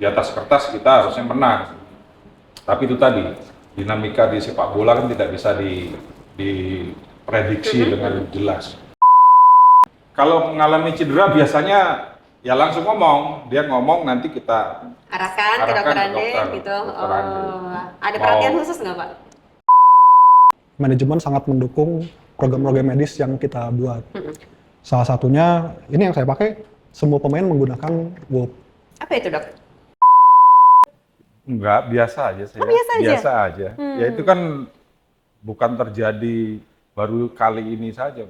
di atas kertas kita harusnya menang. Tapi itu tadi, dinamika di sepak bola kan tidak bisa diprediksi dengan jelas. Kalau mengalami cedera biasanya ya langsung ngomong, dia ngomong nanti kita Arahkan ke dokter Ande gitu. dokter Ande. Ada perhatian khusus nggak Pak? Manajemen sangat mendukung program-program medis yang kita buat. Salah satunya, ini yang saya pakai, semua pemain menggunakan WOP. Apa itu dok? Enggak, biasa aja saya. Biasa aja. Ya itu kan bukan terjadi baru kali ini saja.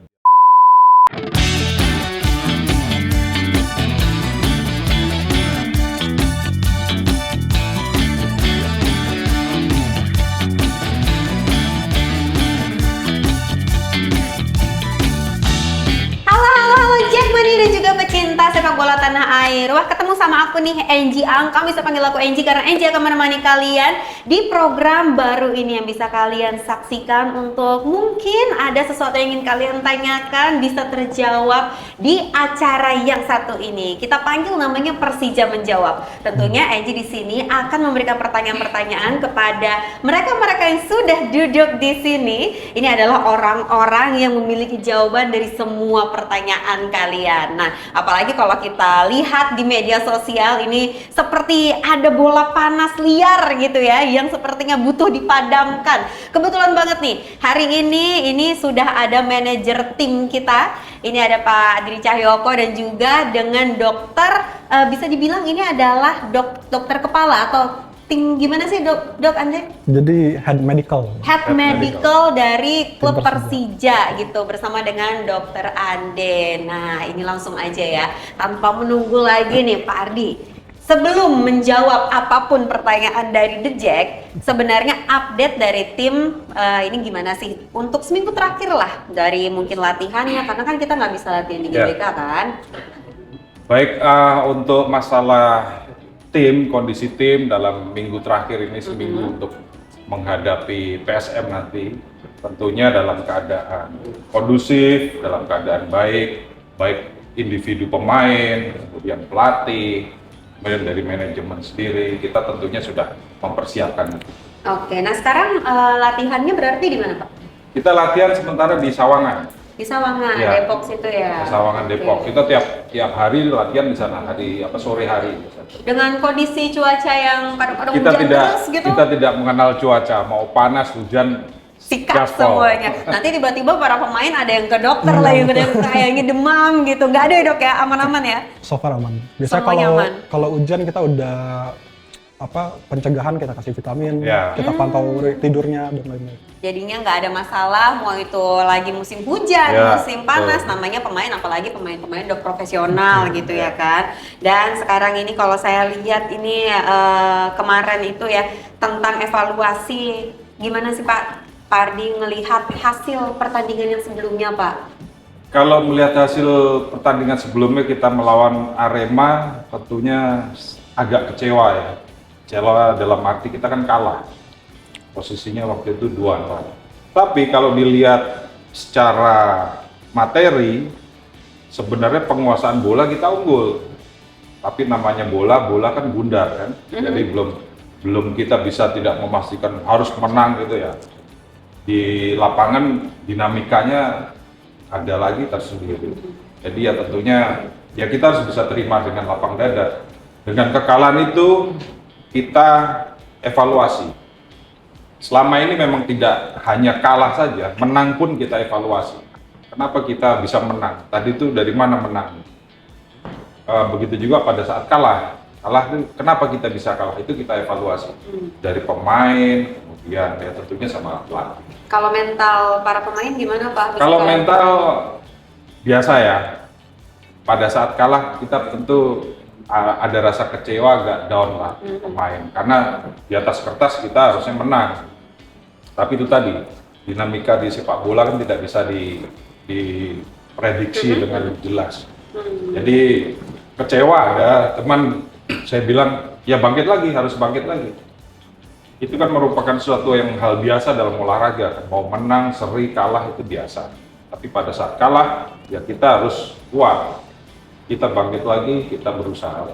Dan juga pecinta sepak bola tanah air. Wah, ketemu sama aku nih, Angie Ang. Kamu bisa panggil aku Angie karena Angie akan menemani kalian di program baru ini yang bisa kalian saksikan untuk mungkin ada sesuatu yang ingin kalian tanyakan bisa terjawab di acara yang satu ini. Kita panggil namanya Persija Menjawab. Tentunya Angie di sini akan memberikan pertanyaan-pertanyaan kepada mereka-mereka yang sudah duduk di sini. Ini adalah orang-orang yang memiliki jawaban dari semua pertanyaan kalian. Nah, apalagi kalau kita lihat di media sosial ini seperti ada bola panas liar gitu ya, yang sepertinya butuh dipadamkan. Kebetulan banget nih, hari ini sudah ada manajer tim kita. Ini ada Pak Diri Cahyoko dan juga dengan dokter, bisa dibilang ini adalah dokter kepala atau tim gimana sih dok Ande? Jadi head medical dari klub Persija gitu bersama dengan dokter Ande. Nah ini langsung aja ya, tanpa menunggu lagi nih Pak Ardi. Sebelum menjawab apapun pertanyaan dari The Jack, sebenarnya update dari tim ini gimana sih? Untuk seminggu terakhir lah, dari mungkin latihannya, karena kan kita nggak bisa latihan di GBK kan? Baik, untuk masalah kondisi tim dalam minggu terakhir ini seminggu untuk menghadapi PSM nanti tentunya dalam keadaan kondusif, dalam keadaan baik individu pemain, kemudian pelatih, kemudian dari manajemen sendiri, kita tentunya sudah mempersiapkan itu. Oke, nah sekarang latihannya berarti di mana Pak? Kita latihan sementara di Sawangan. Di Sawangan, ya, Depok situ ya. Sawangan Depok. Kita tiap hari latihan di sana, sore hari. Dengan kondisi cuaca yang kadang-kadang kita hujan terus gitu. Kita tidak mengenal cuaca, mau panas, hujan, sikat semuanya. Nanti tiba-tiba para pemain ada yang ke dokter lah, yang kayaknya demam gitu. Nggak ada ya dok ya, aman-aman ya? So far aman. Biasanya kalau hujan kita udah pencegahan, kita kasih vitamin, kita pantau tidurnya dan lain-lain. Jadinya nggak ada masalah, mau itu lagi musim hujan, musim panas, namanya pemain, apalagi pemain-pemain udah profesional gitu ya kan. Dan sekarang ini kalau saya lihat ini kemarin itu ya tentang evaluasi, gimana sih Pak Ardi ngelihat hasil pertandingan yang sebelumnya Pak? Kalau melihat hasil pertandingan sebelumnya kita melawan Arema, tentunya agak kecewa ya. Kecewa dalam arti kita kan kalah. Posisinya waktu itu 2-0. Tapi kalau dilihat secara materi, sebenarnya penguasaan bola kita unggul. Tapi namanya bola kan bundar kan. Jadi belum kita bisa tidak memastikan harus menang gitu ya. Di lapangan dinamikanya ada lagi tersendiri. Jadi ya tentunya ya kita harus bisa terima dengan lapang dada. Dengan kekalahan itu kita evaluasi. Selama ini memang tidak hanya kalah saja, menang pun kita evaluasi. Kenapa kita bisa menang? Tadi itu dari mana menang? Begitu juga pada saat kalah itu kenapa kita bisa kalah? Itu kita evaluasi dari pemain, kemudian ya tentunya sama pelatih. Kalau mental para pemain gimana Pak? Kalau mental biasa ya. Pada saat kalah kita tentu ada rasa kecewa, agak down lah pemain. Karena di atas kertas kita harusnya menang. Tapi itu tadi, dinamika di sepak bola kan tidak bisa diprediksi dengan jelas. Jadi kecewa ada teman saya bilang, ya bangkit lagi, harus bangkit lagi. Itu kan merupakan sesuatu yang hal biasa dalam olahraga. Mau menang, seri, kalah itu biasa. Tapi pada saat kalah, ya kita harus kuat. Kita bangkit lagi, kita berusaha.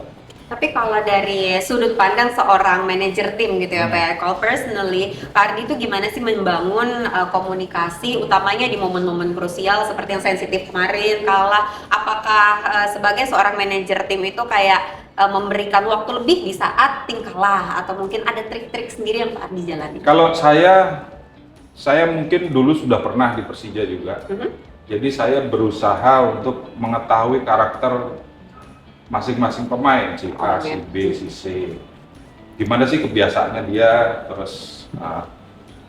Tapi kalau dari sudut pandang seorang manajer tim gitu ya Pak ya, kalau personally Pak Ardi itu gimana sih membangun komunikasi utamanya di momen-momen krusial seperti yang sensitif kemarin kalah, apakah sebagai seorang manajer tim itu kayak memberikan waktu lebih di saat tim kalah atau mungkin ada trik-trik sendiri yang Pak Ardi jalani? Kalau saya mungkin dulu sudah pernah di Persija juga. Jadi saya berusaha untuk mengetahui karakter masing-masing pemain, si A, si B, si C. Gimana sih kebiasaannya dia, terus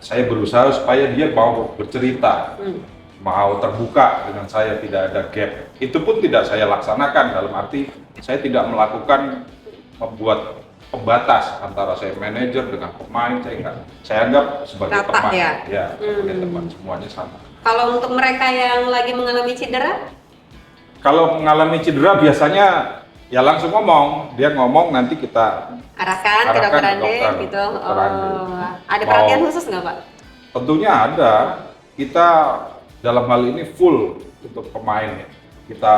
saya berusaha supaya dia mau bercerita, mau terbuka dengan saya, tidak ada gap. Itu pun tidak saya laksanakan, dalam arti saya tidak melakukan membuat pembatas antara saya manajer dengan pemain, saya enggak. Saya anggap sebagai Rata, teman, ya? sebagai teman, semuanya sama. Kalau untuk mereka yang lagi mengalami cedera? Kalau mengalami cedera biasanya ya langsung ngomong, dia ngomong nanti kita Arahkan ke dokter Ande gitu. dokter Ande. Ada perhatian khusus nggak Pak? Tentunya ada. Kita dalam hal ini full untuk pemain ya. Kita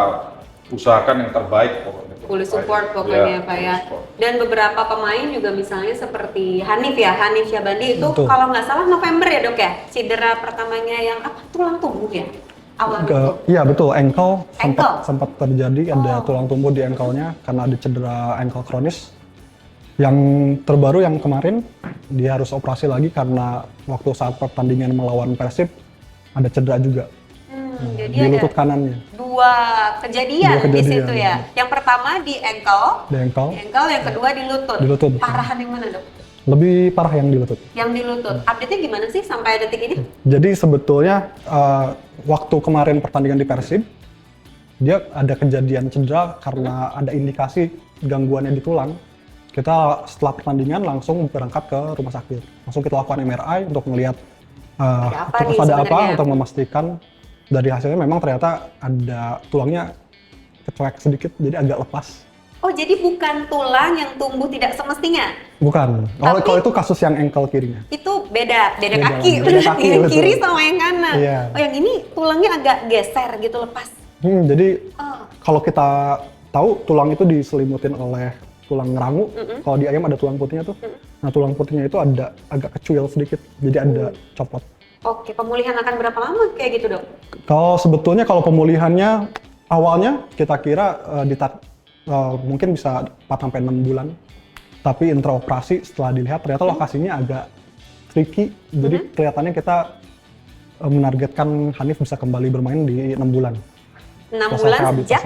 usahakan yang terbaik pokoknya. Full support pokoknya Pak ya. Dan beberapa pemain juga misalnya seperti Hanif Syabandi itu Betul. kalau nggak salah November ya dok ya, cedera pertamanya yang apa tulang tubuh ya awal itu. Iya betul, ankle Ankle? sempat terjadi ada tulang tumbuh di ankle-nya karena ada cedera ankle kronis. Yang terbaru yang kemarin dia harus operasi lagi karena waktu saat pertandingan melawan Persib ada cedera juga Jadi di ada lutut kanannya. dua kejadian di kejadian, situ ya. Yang pertama di ankle, Di ankle, yang kedua di lutut. Di lutut. Parahan yang mana dok? lebih parah yang di lutut. Yang di lutut. Update-nya gimana sih sampai detik ini? Jadi sebetulnya waktu kemarin pertandingan di Persib, dia ada kejadian cedera karena ada indikasi gangguannya di tulang. Kita setelah pertandingan langsung berangkat ke rumah sakit. Langsung kita lakukan MRI untuk melihat Ada apa nih ada apa sebenarnya? untuk memastikan dari hasilnya memang ternyata ada tulangnya kecuek sedikit, jadi agak lepas. Oh jadi bukan tulang yang tumbuh tidak semestinya? Bukan. Tapi- Kalau itu kasus yang ankle kirinya. Itu beda Beda kaki, lagi, beda kaki, yang betul. kiri sama yang kanan. Iya. Oh yang ini tulangnya agak geser gitu lepas. Jadi Oh. kalau kita tahu tulang itu diselimutin oleh tulang rangu. Kalau di ayam ada tulang putihnya tuh. Nah tulang putihnya itu ada agak kecuil sedikit, jadi ada copot. Oke, pemulihan akan berapa lama kayak gitu dok? Kalau sebetulnya kalau pemulihannya awalnya kita kira mungkin bisa 4-6 bulan. Tapi intraoperasi setelah dilihat ternyata lokasinya agak tricky. Jadi kelihatannya kita menargetkan Hanif bisa kembali bermain di 6 bulan. 6 Selesai bulan rehabilitasi. sejak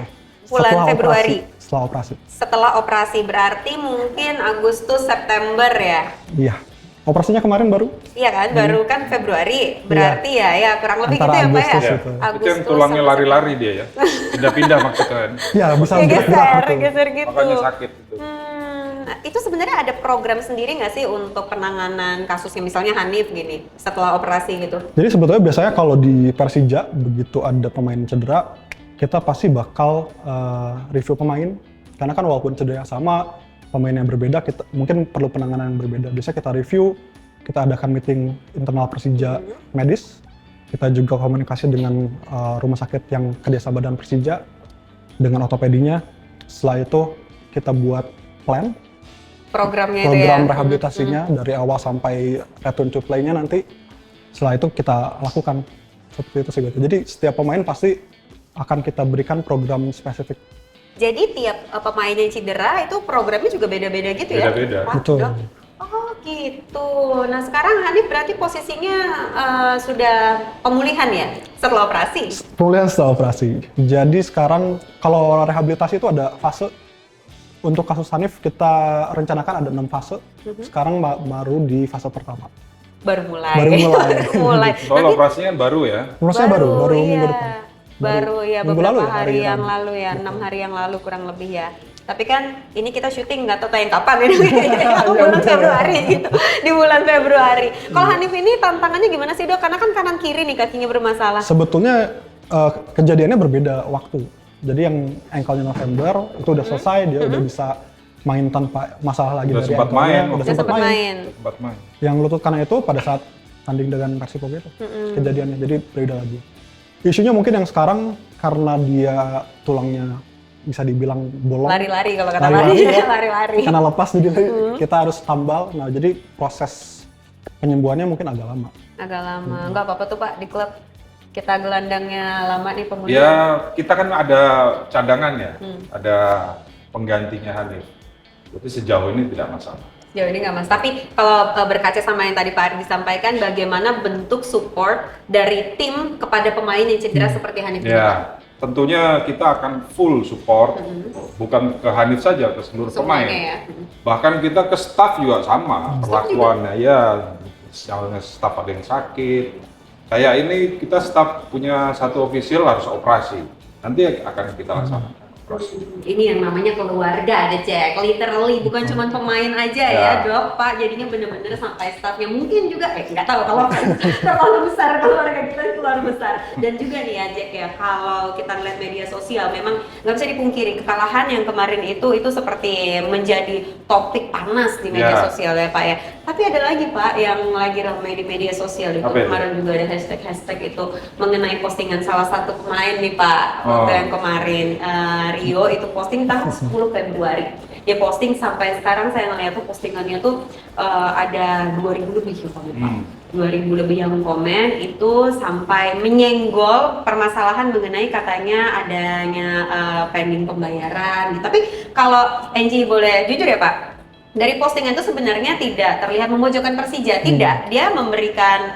bulan Setelah Februari. Setelah operasi. Setelah operasi berarti mungkin Agustus September ya? Iya. Operasinya kemarin baru? Iya kan, baru kan Februari. Berarti ya kurang lebih Antara gitu ya Pak ya? Agustus Ya, itu. itu yang tulangnya sama lari-lari dia ya. Pindah-pindah maksudnya kan. Iya, bisa Kayak gerak-gerak geser, gitu. geser gitu. Makanya sakit itu. Itu sebenarnya ada program sendiri nggak sih untuk penanganan kasusnya misalnya Hanif gini setelah operasi gitu? Jadi sebetulnya biasanya kalau di Persija begitu ada pemain cedera, kita pasti bakal review pemain. Karena kan walaupun cedera yang sama, pemain yang berbeda, kita mungkin perlu penanganan yang berbeda. Biasanya kita review, kita adakan meeting internal Persija medis. Kita juga komunikasi dengan rumah sakit yang kerjasama dengan Persija, dengan ortopedinya. Setelah itu kita buat plan, Programnya itu ya? program rehabilitasinya dari awal sampai return to play-nya nanti. Setelah itu kita lakukan seperti itu sih. Jadi setiap pemain pasti akan kita berikan program spesifik. Jadi tiap pemain yang cedera itu programnya juga beda-beda gitu ya? Beda-beda. Wah, Betul. Dok. Oh gitu. Nah sekarang Hanif berarti posisinya sudah pemulihan ya setelah operasi? Pemulihan setelah operasi. Jadi sekarang kalau rehabilitasi itu ada fase. Untuk kasus Hanif kita rencanakan ada 6 fase. Sekarang baru di fase pertama. Baru mulai. Baru mulai. Mulai. Soal operasinya baru ya. Prosesnya baru iya. minggu depan. Baru ya minggu beberapa lalu ya, hari yang Rabu. lalu ya, 6 hari yang lalu kurang lebih ya. Tapi kan ini kita syuting nggak tahu tayang kapan ini. Bulan Februari gitu. Di bulan Februari. Kalau Hanif ini tantangannya gimana sih dok? Karena kan kanan kiri nih kakinya bermasalah. Sebetulnya kejadiannya berbeda waktu. Jadi yang ankle-nya November itu udah selesai, dia udah bisa main tanpa masalah lagi Udah dari sempat ankle-nya, main. udah Udah sempat sempat main. main. Sempat main. Yang lutut kanan itu pada saat tanding dengan Persiko itu kejadiannya, jadi berbeda lagi. Isunya mungkin yang sekarang karena dia tulangnya bisa dibilang bolong. Lari-lari kalau kata Lari-lari, Mari, ya. lari-lari. Karena lepas jadi kita harus tambal. Nah, jadi proses penyembuhannya mungkin agak lama. Agak lama, nggak apa-apa tuh Pak, di klub kita gelandangnya lama nih pemulihan. Ya, kita kan ada cadangan ya, ada penggantinya Hanif. Jadi sejauh ini tidak masalah. Jauh ini nggak mas, tapi kalau berkaca sama yang tadi Pak Ardi sampaikan, bagaimana bentuk support dari tim kepada pemain yang cedera seperti Hanif ini Pak? Ya, tentunya kita akan full support, bukan ke Hanif saja, ke seluruh pemain. Semuanya ya. Bahkan kita ke staff juga sama perlakuannya ya, misalnya staff ada yang sakit. Kayak ini kita staff punya satu official harus operasi, nanti akan kita laksanakan operasi. Ini yang namanya keluarga ada Jack, literally bukan cuma pemain aja ya Dok, Pak, jadinya bener-bener sampai staffnya mungkin juga, nggak tahu kalau kan terlalu besar keluarga kita terlalu besar. Dan juga nih ya Jack ya, kalau kita ngeliat media sosial memang nggak bisa dipungkiri kekalahan yang kemarin itu seperti menjadi topik panas di media sosial ya Pak ya. Tapi ada lagi Pak yang lagi ramai di media sosial itu kemarin juga ada hashtag itu mengenai postingan salah satu pemain nih Pak waktu yang kemarin Rio itu posting tanggal 10 Februari. Dia posting sampai sekarang saya ngeliat tuh postingannya tuh ada 2000 lebih yang komen Pak. 2000 lebih yang komen itu sampai menyenggol permasalahan mengenai katanya adanya pending pembayaran gitu. Tapi kalau Angie boleh jujur ya Pak, dari postingan itu sebenarnya tidak terlihat memojokkan Persija, tidak. Dia memberikan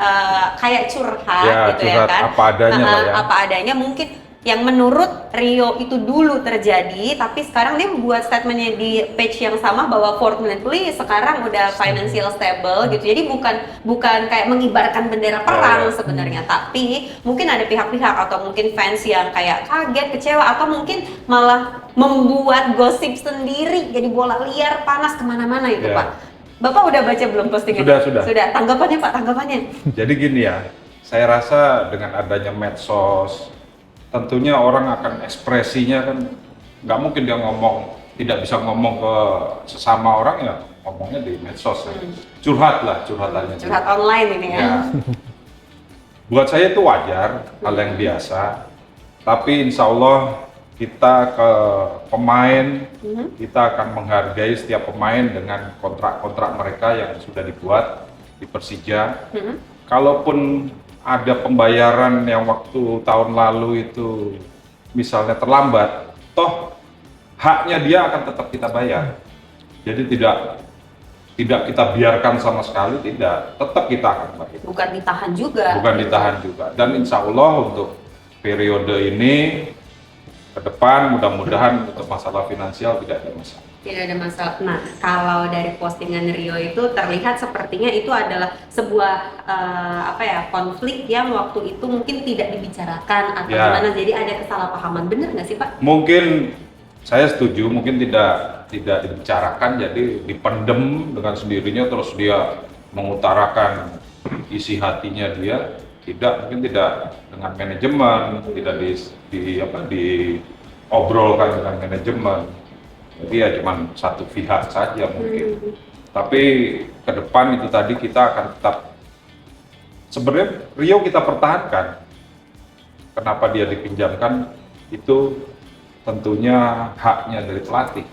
kayak curhat gitu ya kan. Apa adanya lah ya. Apa adanya mungkin yang menurut Rio itu dulu terjadi, tapi sekarang dia membuat statementnya di page yang sama bahwa fortunately sekarang udah financial stable gitu. Jadi bukan kayak mengibarkan bendera perang sebenarnya, tapi mungkin ada pihak-pihak atau mungkin fans yang kayak kaget, kecewa, atau mungkin malah membuat gosip sendiri, jadi bola liar panas kemana-mana itu Pak. Bapak udah baca belum postingannya? Sudah. Tanggapannya Pak, tanggapannya? Jadi gini ya, saya rasa dengan adanya medsos, tentunya orang akan ekspresinya kan nggak mungkin dia tidak bisa ngomong ke sesama orang ya, ngomongnya di medsos ya. Curhatannya. Curhat online ini ya. Buat saya itu wajar, hal yang biasa. Tapi insya Allah kita ke pemain, kita akan menghargai setiap pemain dengan kontrak-kontrak mereka yang sudah dibuat di Persija. Kalaupun ada pembayaran yang waktu tahun lalu itu misalnya terlambat, toh haknya dia akan tetap kita bayar. Jadi tidak kita biarkan sama sekali, tidak, tetap kita akan bayar. Bukan ditahan juga. Dan insya Allah untuk periode ini ke depan mudah-mudahan untuk masalah finansial tidak ada masalah. Tidak ada masalah. Nah, kalau dari postingan Rio itu terlihat sepertinya itu adalah sebuah konflik yang waktu itu mungkin tidak dibicarakan atau gimana. Jadi ada kesalahpahaman, benar nggak sih Pak? Mungkin saya setuju, mungkin tidak dibicarakan, jadi dipendem dengan sendirinya terus dia mengutarakan isi hatinya dia. Mungkin tidak dengan manajemen, tidak diobrolkan dengan manajemen. Jadi ya cuma satu pihak saja mungkin. Tapi ke depan itu tadi kita akan tetap, sebenarnya Rio kita pertahankan. Kenapa dia dipinjamkan itu tentunya haknya dari pelatih.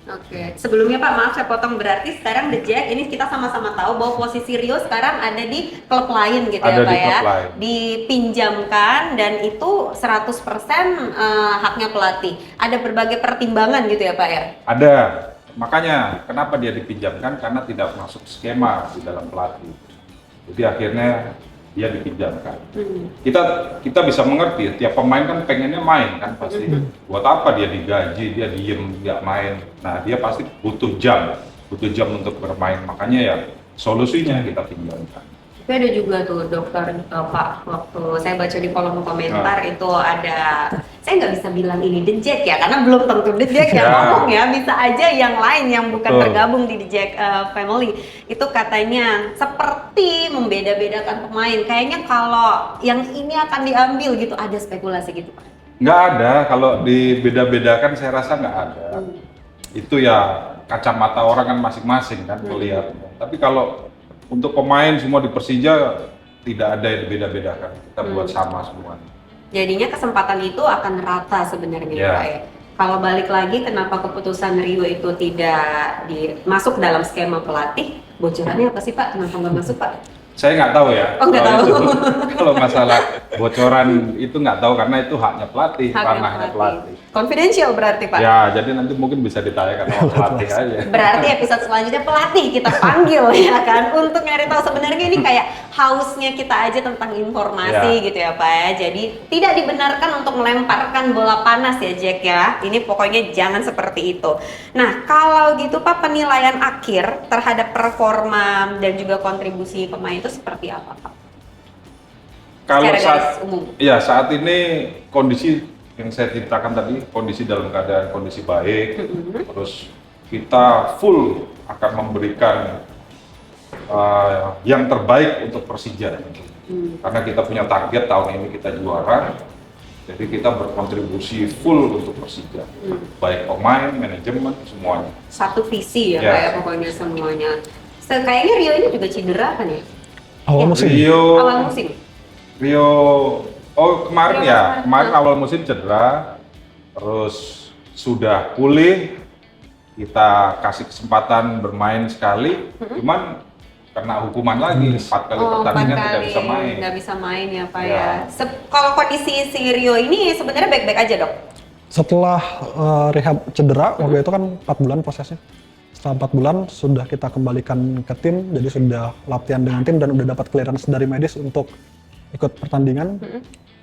Oke, sebelumnya Pak, maaf saya potong, berarti sekarang The Jack ini kita sama-sama tahu bahwa posisi Rio sekarang ada di klub lain gitu ya Pak ya, dipinjamkan dan itu 100% haknya pelatih. Ada berbagai pertimbangan gitu ya Pak ya? Ada, makanya kenapa dia dipinjamkan, karena tidak masuk skema di dalam pelatih. Jadi akhirnya dia dipinjamkan. Kita bisa mengerti, tiap pemain kan pengennya main kan pasti. Buat apa dia digaji, dia diem nggak main. Nah dia pasti butuh jam untuk bermain. Makanya ya solusinya kita pinjamkan. Tapi ada juga tuh dokter Pak, waktu saya baca di kolom komentar itu ada, saya nggak bisa bilang ini The Jack ya, karena belum tentu The Jack yang ngomong ya, bisa aja yang lain yang bukan tergabung di The Jack family. Itu katanya seperti membeda-bedakan pemain, kayaknya kalau yang ini akan diambil gitu, ada spekulasi gitu Pak? Nggak ada, kalau dibeda-bedakan saya rasa nggak ada. Itu ya kacamata orang kan masing-masing kan melihatnya. Tapi kalau untuk pemain semua di Persija tidak ada yang beda-bedakan, kita buat sama semua. Jadinya kesempatan itu akan rata sebenarnya Pak ya. Kalau balik lagi, kenapa keputusan Rio itu tidak masuk dalam skema pelatih? Bocorannya apa sih Pak? Kenapa nggak masuk Pak? Saya nggak tahu ya. Oh, nggak Kalau tahu. kalau masalah bocoran itu nggak tahu karena itu haknya pelatih, Haknya ranahnya pelatih. Confidential berarti Pak? Ya, jadi nanti mungkin bisa ditanyakan sama pelatih aja. Berarti episode selanjutnya pelatih kita panggil ya kan untuk nyari tahu sebenarnya ini kayak hausnya kita aja tentang informasi Ya. gitu ya Pak ya. Jadi tidak dibenarkan untuk melemparkan bola panas ya Jack ya. Ini pokoknya jangan seperti itu. Nah kalau gitu Pak, penilaian akhir terhadap performa dan juga kontribusi pemain itu seperti apa Pak? Kalau Secara saat garis umum. ya saat ini kondisi yang saya ceritakan tadi, kondisi dalam keadaan kondisi baik, terus kita full akan memberikan yang terbaik untuk Persija. Karena kita punya target tahun ini kita juara, jadi kita berkontribusi full untuk Persija, baik pemain, manajemen, semuanya. Satu visi ya Ya. Pak ya pokoknya semuanya. Kayaknya Rio ini juga cedera kan ya? Awal Ya. musim. Awal musim. Rio, kemarin Rio ya, kemarin. kemarin awal musim cedera, terus sudah pulih, kita kasih kesempatan bermain sekali, cuman karena hukuman lagi, 4 kali pertandingan tidak bisa main. Nggak bisa main ya Pak Ya. ya. Kalau kondisi si Rio ini sebenarnya baik-baik aja dok? Setelah rehab cedera, waktu itu kan 4 bulan prosesnya. Setelah 4 bulan sudah kita kembalikan ke tim, jadi sudah latihan dengan tim dan udah dapat clearance dari medis untuk ikut pertandingan.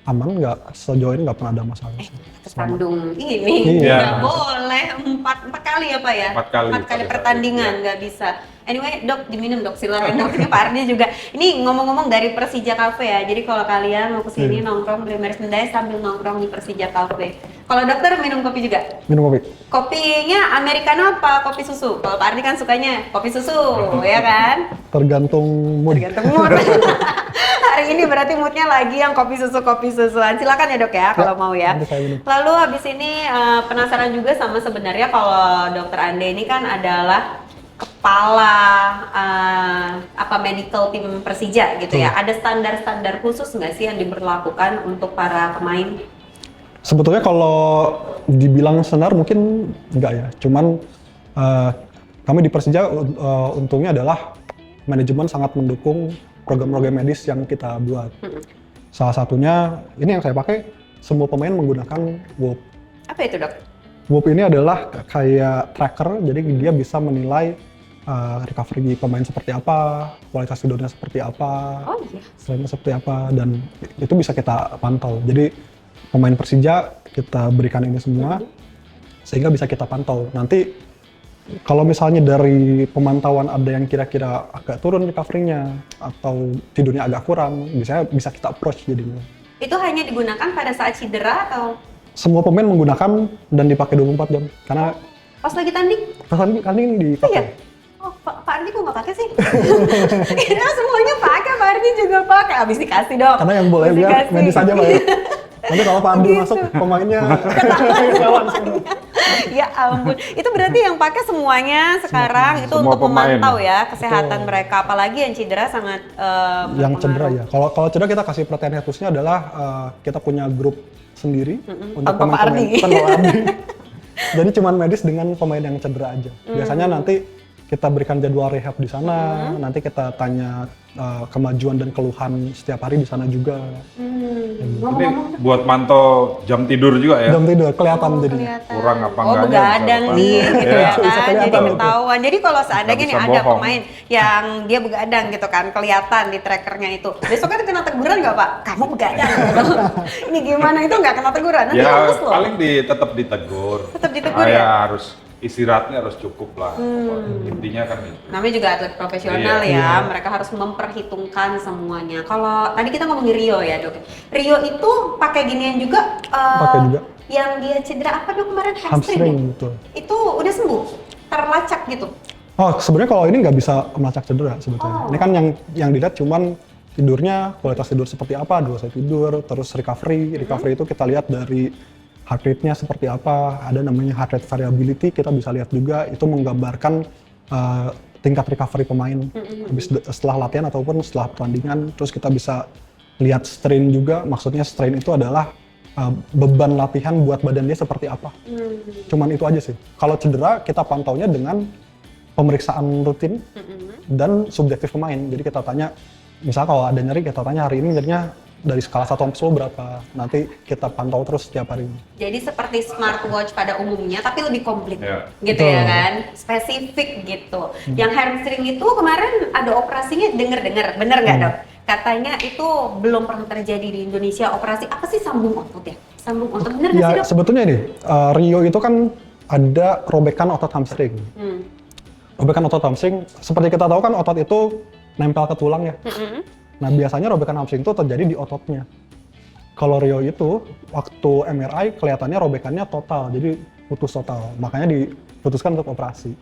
Aman, sejauh ini nggak pernah ada masalah. Kesandung ini Iya. nggak boleh empat kali ya Pak ya? 4 kali. 4 kali pada saat pertandingan itu, ya. nggak bisa. Anyway dok diminum dok silakan dok, ini Pak Ardi juga. Ini ngomong-ngomong dari Persija Cafe ya, jadi kalau kalian mau kesini nongkrong beli merchandise sambil nongkrong di Persija Cafe. Kalau dokter minum kopi juga? Minum kopi. Kopinya americano apa kopi susu? Kalau Pak Ardi kan sukanya kopi susu, ya kan? Tergantung mood. Tergantung mood. Hari ini berarti moodnya lagi yang kopi susuan. Silakan ya dok ya kalau mau ya. nanti saya minum. Lalu habis ini penasaran juga sama sebenarnya kalau dokter Ande ini kan adalah kepala medical tim Persija gitu ya. Ada standar-standar khusus nggak sih yang diberlakukan untuk para pemain? Sebetulnya kalau dibilang standar mungkin enggak ya. Cuman kami di Persija untungnya adalah manajemen sangat mendukung program-program medis yang kita buat. Salah satunya ini yang saya pakai, semua pemain menggunakan WOP. Apa itu dok? WOP ini adalah kayak tracker, jadi dia bisa menilai recovery pemain seperti apa, kualitas tidurnya seperti apa, Oh iya. strength-nya seperti apa, dan itu bisa kita pantau. Jadi pemain Persija kita berikan ini semua sehingga bisa kita pantau. Nanti kalau misalnya dari pemantauan ada yang kira-kira agak turun recovery-nya atau tidurnya agak kurang, bisa kita approach jadinya. Itu hanya digunakan pada saat cedera atau Semua pemain menggunakan dan dipakai 24 jam karena pas lagi tanding? pertandingan dipakai. Iya. Oh, Pak Ardi kok nggak pakai sih? Kira semuanya pakai, Pak Ardi juga pakai. Abis dikasih dong. Karena yang boleh Abis lihat dikasih. medis aja Pak ya. Nanti kalau Pak Andi masuk pemainnya ketahuan semua. Ya ampun, itu berarti yang pakai semuanya sekarang itu Semua untuk pemain. memantau ya kesehatan mereka, apalagi yang cedera sangat Yang cedera berpengaruh. ya. Kalau cedera kita kasih perhatian khususnya adalah kita punya grup sendiri untuk Tanpa Pak pemain-pemain Ardi. tanpa Pak Ardi. Jadi cuman medis dengan pemain yang cedera aja. Biasanya nanti kita berikan jadwal rehab di sana, nanti kita tanya kemajuan dan keluhan setiap hari di sana juga. Ini Ngomong-ngomong buat mantau jam tidur juga ya. Jam tidur kelihatan jadinya. kelihatan. Kurang apa Oh, enggaknya begadang bisa nih apa. gitu Iya. ya Bisa kan. kelihatan Jadi itu. ketahuan. Jadi kalau seandainya Nggak nih bisa ada bohong. pemain yang dia begadang gitu kan, kelihatan di trackernya itu. Besoknya kena teguran nggak Pak? Kamu begadang. Ini gimana? Itu nggak kena teguran. Nanti Ya lulus loh. paling tetap ditegur. Tetap ditegur ya. ya? Harus istirahatnya harus cukup lah. Pokoknya. Intinya kan itu. Namanya juga atlet profesional Iya. ya, mereka harus memperhitungkan semuanya. Kalau tadi kita ngomongin Rio ya dok, Rio itu pakai ginian juga. Pakai juga. Yang dia cedera apa dok kemarin hamstring? Hamstring ya? betul. Itu udah sembuh, terlacak gitu. Oh, sebenarnya kalau ini nggak bisa melacak cedera sebetulnya. Oh. Ini kan yang dilihat cuman tidurnya, kualitas tidur seperti apa, durasi tidur, terus recovery. Recovery itu kita lihat dari heart rate-nya seperti apa, ada namanya heart rate variability, kita bisa lihat juga, itu menggambarkan tingkat recovery pemain setelah latihan ataupun setelah pertandingan. Terus kita bisa lihat strain juga, maksudnya strain itu adalah beban latihan buat badan dia seperti apa. Hmm. Cuman itu aja sih. Kalau cedera kita pantaunya dengan pemeriksaan rutin dan subjektif pemain. Jadi kita tanya, misalnya kalau ada nyeri kita tanya hari ini nyerinya dari skala 1 sampai 10 berapa. Nanti kita pantau terus setiap hari. Jadi seperti smartwatch pada umumnya, tapi lebih komplit, Ya. gitu Betul. ya kan? Spesifik gitu. Yang hamstring itu kemarin ada operasinya, denger-denger, bener nggak dok? Katanya itu belum pernah terjadi di Indonesia operasi. Apa sih sambung otot ya? Sambung otot, bener nggak sih Ya dok? sebetulnya ini Rio itu kan ada robekan otot hamstring. Hmm. Robekan otot hamstring, seperti kita tahu kan otot itu nempel ke tulang ya. Mm-mm. Nah biasanya robekan hamstring itu terjadi di ototnya. Kalau Rio itu waktu MRI kelihatannya robekannya total, jadi putus total. Makanya diputuskan untuk operasi.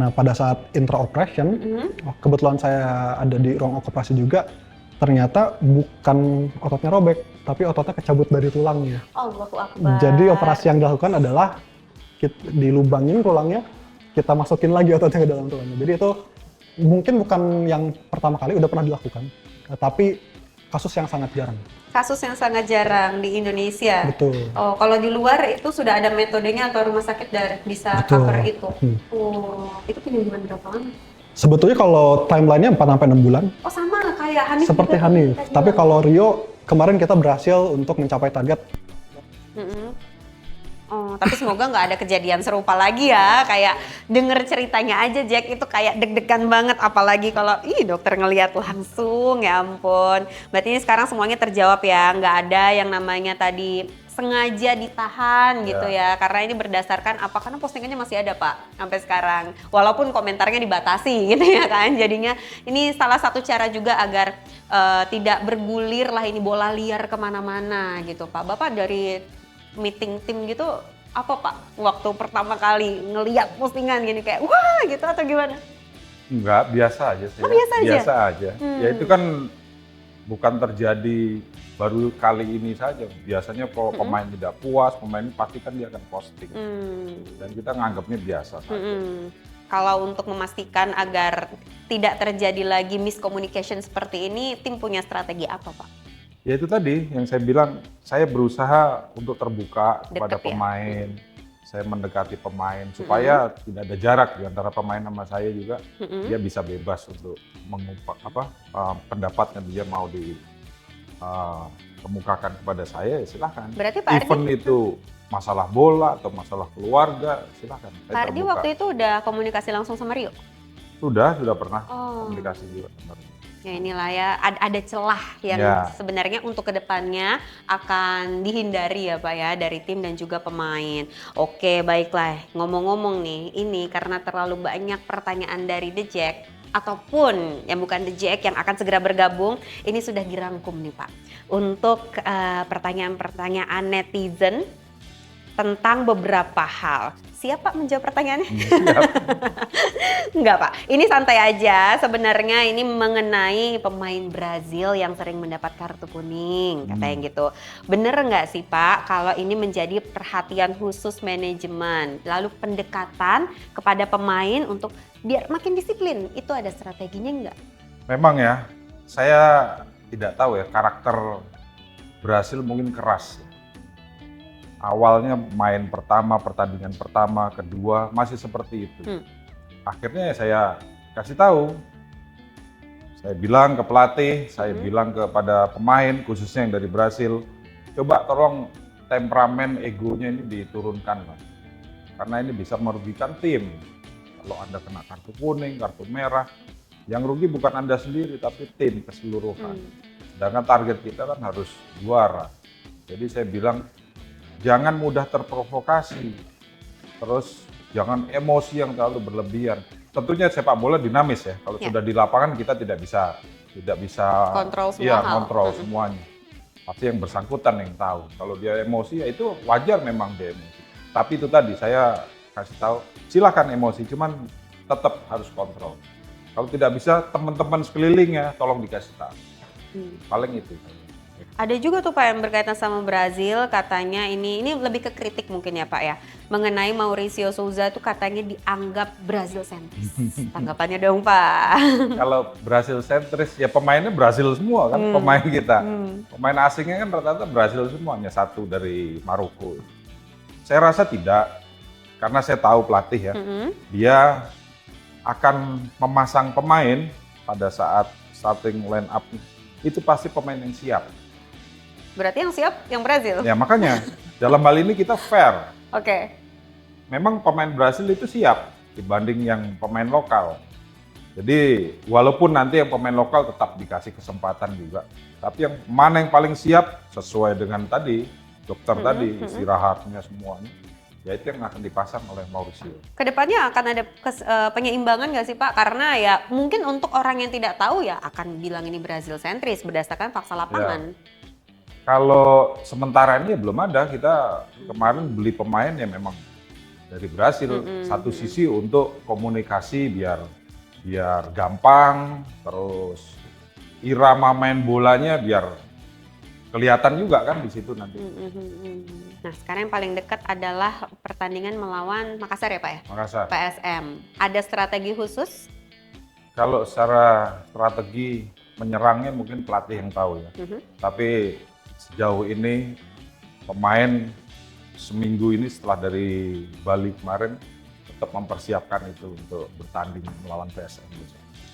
Nah pada saat intra-operation, kebetulan saya ada di ruang operasi juga, ternyata bukan ototnya robek, tapi ototnya kecabut dari tulangnya. Allahu Akbar. Jadi operasi yang dilakukan adalah dilubangin tulangnya, kita masukin lagi ototnya ke dalam tulangnya. Jadi itu mungkin bukan yang pertama kali, udah pernah dilakukan, tapi kasus yang sangat jarang. Kasus yang sangat jarang di Indonesia. Betul. Oh, kalau di luar itu sudah ada metodenya atau rumah sakit bisa Betul. cover itu. Hmm. Oh, itu penyembuhan berapa lama? Sebetulnya kalau timelinenya 4 sampai 6 bulan, Oh sama kayak Hanif. seperti juga Hanif. tadi Tapi bilang. kalau Rio, kemarin kita berhasil untuk mencapai target. Mm-mm. Oh, tapi semoga nggak ada kejadian serupa lagi ya. Kayak denger ceritanya aja Jack itu kayak deg-degan banget. Apalagi kalau dokter ngelihat langsung, ya ampun. Berarti ini sekarang semuanya terjawab ya. Nggak ada yang namanya tadi sengaja ditahan gitu ya. Karena ini berdasarkan apa? Karena postingannya masih ada Pak sampai sekarang. Walaupun komentarnya dibatasi gitu ya kan. Jadinya ini salah satu cara juga agar tidak bergulir lah ini bola liar kemana-mana gitu Pak. Bapak dari meeting tim gitu apa Pak waktu pertama kali ngeliat postingan gini kayak wah gitu atau gimana? Enggak, biasa aja sih. Oh, biasa aja? Biasa aja. Ya itu kan bukan terjadi baru kali ini saja. Biasanya kalau pemain tidak puas, pemain pasti kan dia akan posting. Dan kita nganggapnya biasa saja. Kalau untuk memastikan agar tidak terjadi lagi miscommunication seperti ini, tim punya strategi apa Pak? Ya itu tadi yang saya bilang, saya berusaha untuk terbuka kepada Deket ya? pemain. Saya mendekati pemain supaya tidak ada jarak di antara pemain sama saya juga. Dia bisa bebas untuk mengungkap pendapatnya, dia mau kemukakan kepada saya, ya silahkan. Berarti Pak Ardi, Even itu masalah bola atau masalah keluarga, silahkan. Saya Pak Ardi terbuka. waktu itu udah komunikasi langsung sama Rio? Sudah pernah Oh. komunikasi juga. Ya inilah ya, ada celah yang Ya. sebenarnya untuk kedepannya akan dihindari ya Pak ya dari tim dan juga pemain. Oke baiklah, ngomong-ngomong nih, ini karena terlalu banyak pertanyaan dari The Jack ataupun yang bukan The Jack yang akan segera bergabung, ini sudah dirangkum nih Pak. Untuk pertanyaan-pertanyaan netizen tentang beberapa hal. Siap Pak menjawab pertanyaannya? Enggak Pak, ini santai aja. Sebenarnya ini mengenai pemain Brazil yang sering mendapat kartu kuning, katanya gitu. Bener nggak sih Pak kalau ini menjadi perhatian khusus manajemen, lalu pendekatan kepada pemain untuk biar makin disiplin, itu ada strateginya nggak? Memang ya, saya tidak tahu ya, karakter Brasil mungkin keras. Awalnya main pertama, pertandingan pertama, kedua, masih seperti itu. Akhirnya saya kasih tahu. Saya bilang ke pelatih, saya bilang kepada pemain, khususnya yang dari Brasil, coba tolong temperamen egonya ini diturunkan, Mas. Karena ini bisa merugikan tim. Kalau Anda kena kartu kuning, kartu merah, yang rugi bukan Anda sendiri, tapi tim keseluruhan. Sedangkan target kita kan harus juara. Jadi saya bilang, jangan mudah terprovokasi, terus jangan emosi yang terlalu berlebihan. Tentunya sepak bola dinamis ya. Kalau sudah di lapangan kita tidak bisa Kontrol semua iya, hal. kontrol semuanya. Pasti yang bersangkutan yang tahu. Kalau dia emosi ya itu wajar memang dia emosi. Tapi itu tadi saya kasih tahu, silakan emosi, cuman tetap harus kontrol. Kalau tidak bisa teman-teman sekeliling ya tolong dikasih tahu. Paling itu. Ada juga tuh Pak yang berkaitan sama Brazil, katanya ini lebih ke kritik mungkin ya Pak ya, mengenai Mauricio Souza tuh katanya dianggap Brazil sentris. Tanggapannya dong Pak. Kalau Brazil sentris ya pemainnya Brazil semua kan pemain kita. Pemain asingnya kan rata-rata Brazil semuanya, satu dari Maroko. Saya rasa tidak, karena saya tahu pelatih ya, dia akan memasang pemain pada saat starting line up itu pasti pemain yang siap. Berarti yang siap yang Brazil? Ya makanya dalam hal ini kita fair. Oke. Memang pemain Brazil itu siap dibanding yang pemain lokal. Jadi walaupun nanti yang pemain lokal tetap dikasih kesempatan juga, tapi yang mana yang paling siap sesuai dengan tadi dokter tadi istirahatnya semuanya, ya itu yang akan dipasang oleh Mauricio. Kedepannya akan ada penyeimbangan nggak sih Pak? Karena ya mungkin untuk orang yang tidak tahu ya akan bilang ini Brazil sentris berdasarkan fakta lapangan. Ya. Kalau sementara ini belum ada, kita kemarin beli pemain yang memang dari Brasil. Satu sisi untuk komunikasi biar gampang, terus irama main bolanya biar kelihatan juga kan di situ nanti. Nah sekarang yang paling dekat adalah pertandingan melawan Makassar ya Pak ya? Makassar. PSM. Ada strategi khusus? Kalau secara strategi menyerangnya mungkin pelatih yang tahu ya. Tapi sejauh ini pemain seminggu ini setelah dari Bali kemarin tetap mempersiapkan itu untuk bertanding melawan PSM.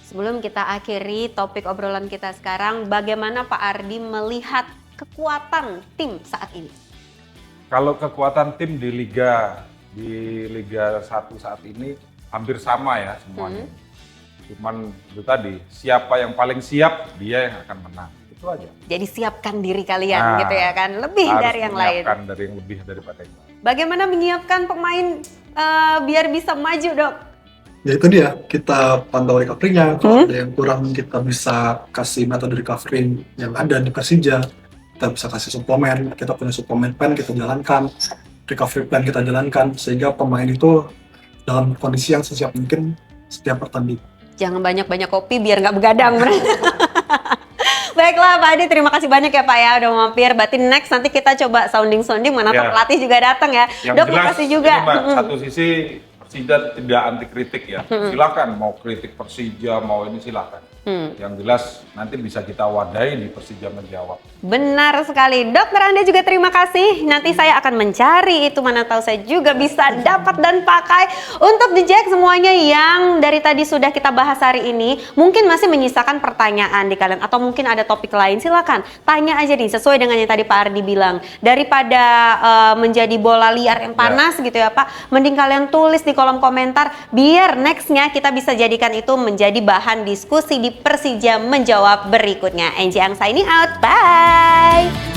Sebelum kita akhiri topik obrolan kita sekarang, bagaimana Pak Ardi melihat kekuatan tim saat ini? Kalau kekuatan tim di Liga 1 saat ini hampir sama ya semuanya. Cuman itu tadi, siapa yang paling siap dia yang akan menang. Itu aja. Jadi siapkan diri kalian gitu ya kan, lebih dari yang lain. Harus menyiapkan dari yang lebih daripada yang lain. Bagaimana menyiapkan pemain biar bisa maju Dok? Ya itu dia, kita pantau recovery-nya, kalau ada yang kurang kita bisa kasih metode recovery yang ada di Persija. Kita bisa kasih suplemen, kita punya suplemen plan kita jalankan, recovery plan kita jalankan, sehingga pemain itu dalam kondisi yang sesiap mungkin setiap pertandingan. Jangan banyak-banyak kopi biar nggak begadang. Baiklah Pak Adi, terima kasih banyak ya Pak ya udah mampir. Berarti next nanti kita coba sounding mana Ya. pelatih juga datang ya. Yang Dok, jelas, makasih juga. ini, Mbak, satu sisi Persija tidak anti kritik ya. Silakan mau kritik Persija, mau ini silakan. Yang jelas nanti bisa kita wadahi di Persija menjawab. Benar sekali. Dokter Anda juga terima kasih. Nanti saya akan mencari itu, mana tahu saya juga bisa dapat dan pakai. Untuk The Jack semuanya yang dari tadi sudah kita bahas hari ini, mungkin masih menyisakan pertanyaan di kalian atau mungkin ada topik lain, silakan tanya aja nih sesuai dengan yang tadi Pak Ardi bilang. Daripada menjadi bola liar yang panas gitu ya Pak, mending kalian tulis di kolom komentar biar nextnya kita bisa jadikan itu menjadi bahan diskusi di Persija menjawab berikutnya. Angie Ang signing out. Bye.